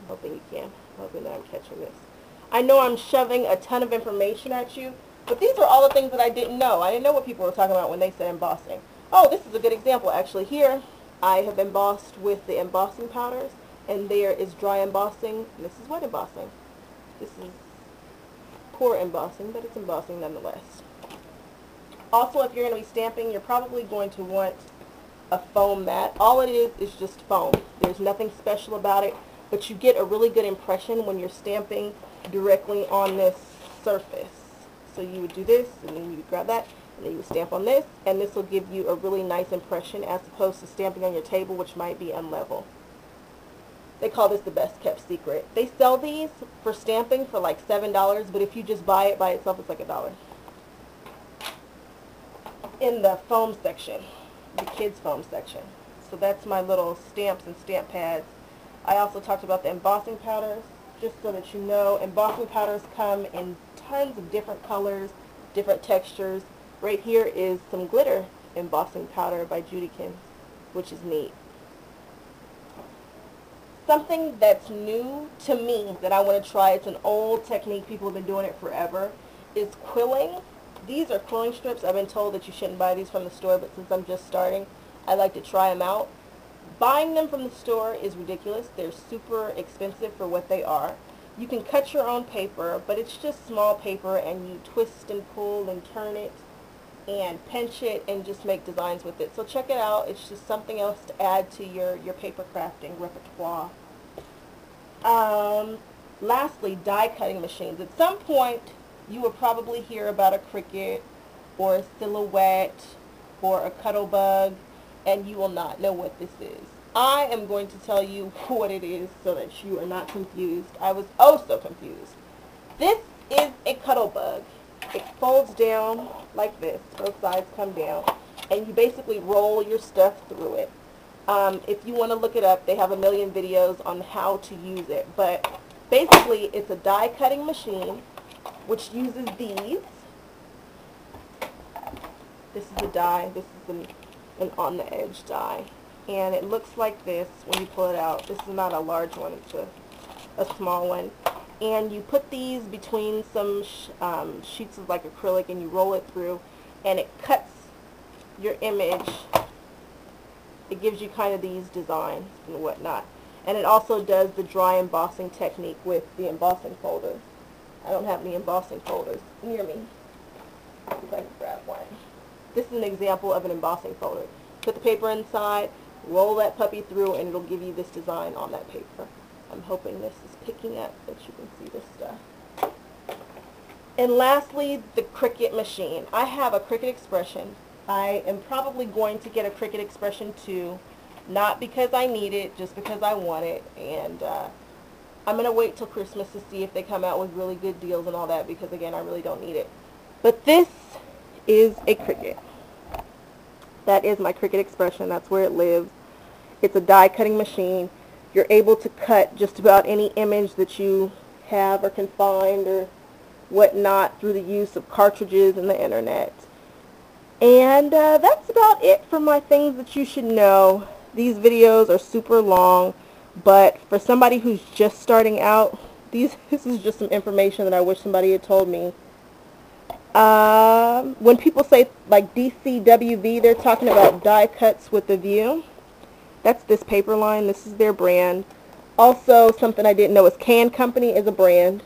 hoping you can. Hoping that I'm catching this. I know I'm shoving a ton of information at you, but these are all the things that I didn't know. I didn't know what people were talking about when they said embossing. Oh, this is a good example. Actually, here I have embossed with the embossing powders, and there is dry embossing, and this is wet embossing. This is poor embossing, but it's embossing nonetheless. Also, if you're going to be stamping, you're probably going to want a foam mat. All it is just foam. There's nothing special about it, but you get a really good impression when you're stamping directly on this surface. So you would do this, and then you would grab that, and then you would stamp on this, and this will give you a really nice impression as opposed to stamping on your table, which might be unlevel. They call this the best kept secret. They sell these for stamping for like $7, but if you just buy it by itself, it's like $1. In the foam section, the kids foam section. So that's my little stamps and stamp pads. I also talked about the embossing powders, just so that you know. Embossing powders come in tons of different colors, different textures. Right here is some glitter embossing powder by Judikins, which is neat. Something that's new to me that I want to try, it's an old technique, people have been doing it forever, is quilling. These are quilling strips. I've been told that you shouldn't buy these from the store, but since I'm just starting, I like to try them out. Buying them from the store is ridiculous. They're super expensive for what they are. You can cut your own paper, but it's just small paper, and you twist and pull and turn it and pinch it and just make designs with it. So check it out. It's just something else to add to your paper crafting repertoire. Lastly, die cutting machines. At some point, you will probably hear about a Cricut or a Silhouette or a Cuttlebug, and you will not know what this is. I am going to tell you what it is so that you are not confused. I was oh so confused. This is a Cuttlebug. It folds down like this. Both sides come down, and you basically roll your stuff through it. If you want to look it up, they have a million videos on how to use it. But basically, it's a die cutting machine which uses these. This is a die. This is an on the edge die, and it looks like this when you pull it out. This is not a large one. It's a small one. And you put these between some sheets of like acrylic, and you roll it through, and it cuts your image. It gives you kind of these designs and whatnot. And it also does the dry embossing technique with the embossing folders. I don't have any embossing folders near me. If I can grab one. This is an example of an embossing folder. Put the paper inside, roll that puppy through, and it'll give you this design on that paper. I'm hoping this is picking up, that you can see this stuff. And lastly, the Cricut machine. I have a Cricut Expression. I am probably going to get a Cricut Expression 2, not because I need it, just because I want it. And I'm going to wait till Christmas to see if they come out with really good deals and all that, because again, I really don't need it. But this is a Cricut. That is my Cricut Expression. That's where it lives. It's a die cutting machine. You're able to cut just about any image that you have or can find or whatnot through the use of cartridges and the internet. And that's about it for my things that you should know. These videos are super long, but for somebody who's just starting out, this is just some information that I wish somebody had told me. When people say like DCWV, they're talking about die cuts with a view. That's this paper line. This is their brand. Also, something I didn't know is Can Company is a brand.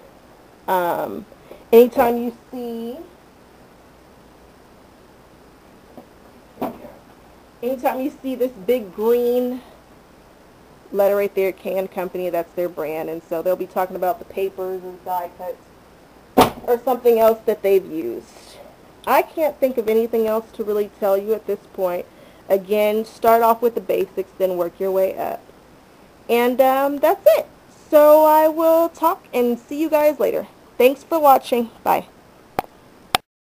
Anytime you see this big green letter right there, Can Company, that's their brand. And so they'll be talking about the papers and die cuts or something else that they've used. I can't think of anything else to really tell you at this point. Again, start off with the basics, then work your way up. And that's it. So I will talk and see you guys later. Thanks for watching. Bye.